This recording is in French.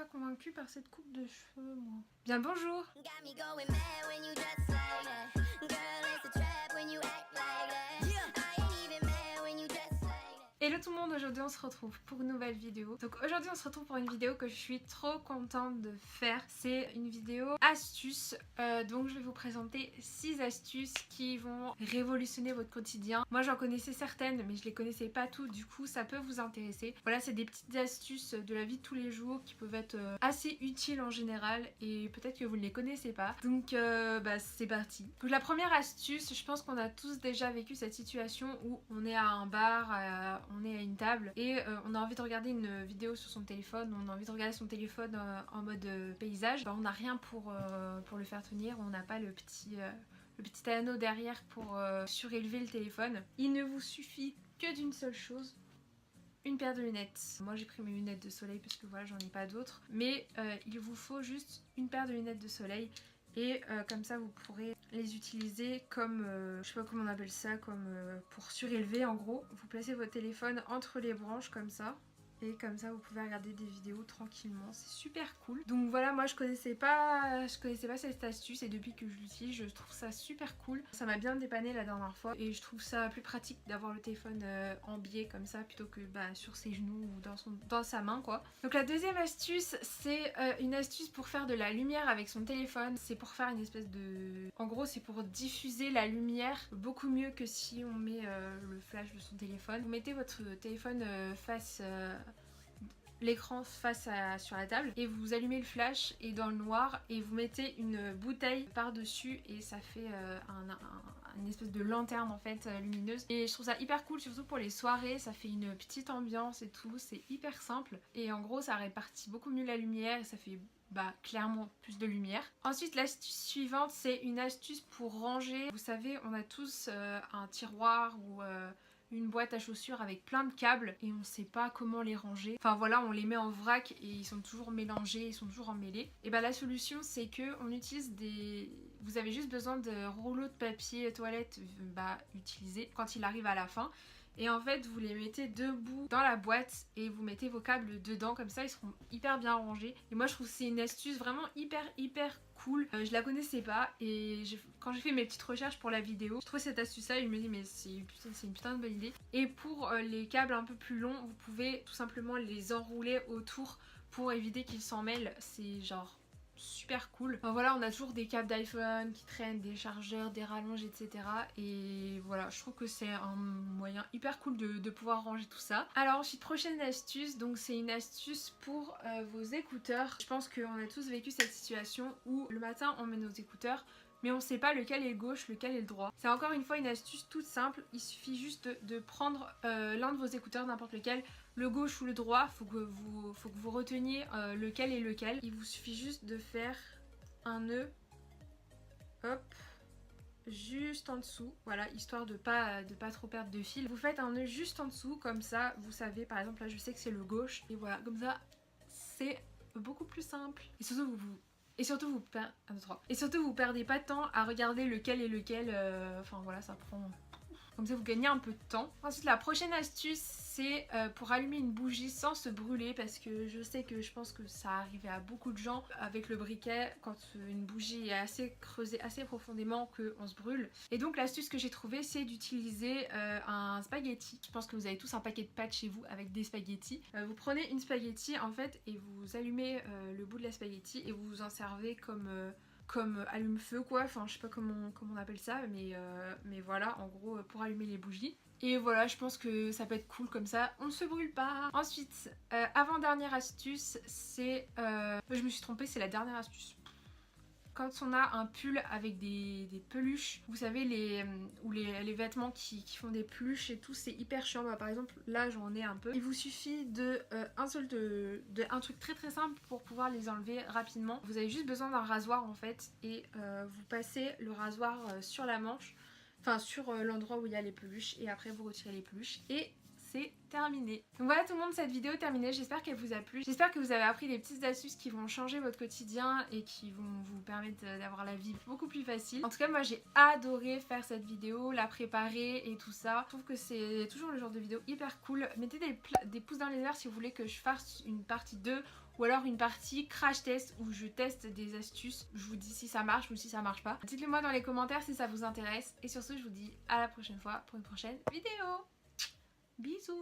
pas convaincue par cette coupe de cheveux, moi. Bien, bonjour. Hello tout le monde, aujourd'hui on se retrouve pour une nouvelle vidéo. Donc aujourd'hui on se retrouve pour une vidéo que je suis trop contente de faire. C'est une vidéo astuces, donc je vais vous présenter 6 astuces qui vont révolutionner votre quotidien. Moi j'en connaissais certaines mais je les connaissais pas toutes, du coup ça peut vous intéresser. Voilà, c'est des petites astuces de la vie de tous les jours qui peuvent être assez utiles en général et peut-être que vous ne les connaissez pas. Donc c'est parti. Donc la première astuce, je pense qu'on a tous déjà vécu cette situation où on est à un bar, on est à une table et on a envie de regarder une vidéo sur son téléphone, on a envie de regarder son téléphone en mode paysage. On n'a rien pour le faire tenir, on n'a pas le petit anneau derrière pour surélever le téléphone. Il ne vous suffit que d'une seule chose, une paire de lunettes. Moi j'ai pris mes lunettes de soleil parce que voilà, j'en ai pas d'autres, mais il vous faut juste une paire de lunettes de soleil et comme ça vous pourrez les utiliser comme, je sais pas comment on appelle ça, comme pour surélever en gros. Vous placez votre téléphone entre les branches comme ça. Et comme ça vous pouvez regarder des vidéos tranquillement, c'est super cool. Donc voilà, moi je connaissais pas cette astuce et depuis que je l'utilise je trouve ça super cool. Ça m'a bien dépanné la dernière fois et je trouve ça plus pratique d'avoir le téléphone en biais comme ça plutôt que sur ses genoux ou dans sa main quoi. Donc la deuxième astuce, c'est une astuce pour faire de la lumière avec son téléphone. C'est pour faire une espèce de... En gros c'est pour diffuser la lumière beaucoup mieux que si on met le flash de son téléphone. Vous mettez votre téléphone face... l'écran sur la table et vous allumez le flash et dans le noir et vous mettez une bouteille par dessus et ça fait une espèce de lanterne en fait lumineuse et je trouve ça hyper cool, surtout pour les soirées. Ça fait une petite ambiance et tout, c'est hyper simple et en gros ça répartit beaucoup mieux la lumière et ça fait clairement plus de lumière. Ensuite l'astuce suivante, c'est une astuce pour ranger. Vous savez, on a tous un tiroir ou une boîte à chaussures avec plein de câbles et on sait pas comment les ranger. Enfin voilà, on les met en vrac et ils sont toujours mélangés, ils sont toujours emmêlés. Et la solution c'est que on utilise des... Vous avez juste besoin de rouleaux de papier toilette utilisés quand il arrive à la fin. Et en fait vous les mettez debout dans la boîte et vous mettez vos câbles dedans, comme ça ils seront hyper bien rangés. Et moi je trouve que c'est une astuce vraiment hyper cool. Je la connaissais pas et quand j'ai fait mes petites recherches pour la vidéo, je trouvais cette astuce là et je me dis mais c'est une putain de bonne idée. Et pour les câbles un peu plus longs, vous pouvez tout simplement les enrouler autour pour éviter qu'ils s'en mêlent. C'est genre super cool. Enfin, voilà, on a toujours des câbles d'iPhone qui traînent, des chargeurs, des rallonges, etc. Et voilà, je trouve que c'est un moyen hyper cool de pouvoir ranger tout ça. Alors ensuite, prochaine astuce, donc c'est une astuce pour vos écouteurs. Je pense qu'on a tous vécu cette situation où le matin on met nos écouteurs mais on sait pas lequel est le gauche, lequel est le droit. C'est encore une fois une astuce toute simple, il suffit juste de prendre l'un de vos écouteurs, n'importe lequel, le gauche ou le droit, faut que vous reteniez lequel est lequel. Il vous suffit juste de faire un nœud, hop, juste en dessous, voilà, histoire de pas trop perdre de fil. Vous faites un nœud juste en dessous, comme ça, vous savez, par exemple là je sais que c'est le gauche, et voilà, comme ça, c'est beaucoup plus simple. Et surtout vous perdez pas de temps à regarder lequel est lequel, enfin voilà, ça prend... Comme ça vous gagnez un peu de temps. Ensuite la prochaine astuce c'est pour allumer une bougie sans se brûler, parce que je pense que ça arrivait à beaucoup de gens avec le briquet quand une bougie est assez creusée assez profondément qu'on se brûle. Et donc l'astuce que j'ai trouvée c'est d'utiliser un spaghetti. Je pense que vous avez tous un paquet de pâtes chez vous avec des spaghettis. Vous prenez une spaghetti en fait et vous allumez le bout de la spaghetti et vous vous en servez comme allume-feu quoi, enfin je sais pas comment on appelle ça, mais voilà, en gros pour allumer les bougies. Et voilà, je pense que ça peut être cool comme ça, on ne se brûle pas. Ensuite, avant-dernière astuce, c'est... je me suis trompée, c'est la dernière astuce. Quand on a un pull avec des peluches, vous savez, les vêtements qui font des peluches et tout, c'est hyper chiant. Par exemple, là j'en ai un peu. Il vous suffit un truc très simple pour pouvoir les enlever rapidement. Vous avez juste besoin d'un rasoir en fait et vous passez le rasoir sur la manche, enfin sur l'endroit où il y a les peluches et après vous retirez les peluches et c'est terminé. Donc voilà tout le monde, cette vidéo est terminée, j'espère qu'elle vous a plu. J'espère que vous avez appris des petites astuces qui vont changer votre quotidien et qui vont vous permettre d'avoir la vie beaucoup plus facile. En tout cas moi j'ai adoré faire cette vidéo, la préparer et tout ça. Je trouve que c'est toujours le genre de vidéo hyper cool. Mettez des pouces dans les airs si vous voulez que je fasse une partie 2 ou alors une partie crash test où je teste des astuces. Je vous dis si ça marche ou si ça marche pas. Dites-le moi dans les commentaires si ça vous intéresse. Et sur ce je vous dis à la prochaine fois pour une prochaine vidéo. Bisous.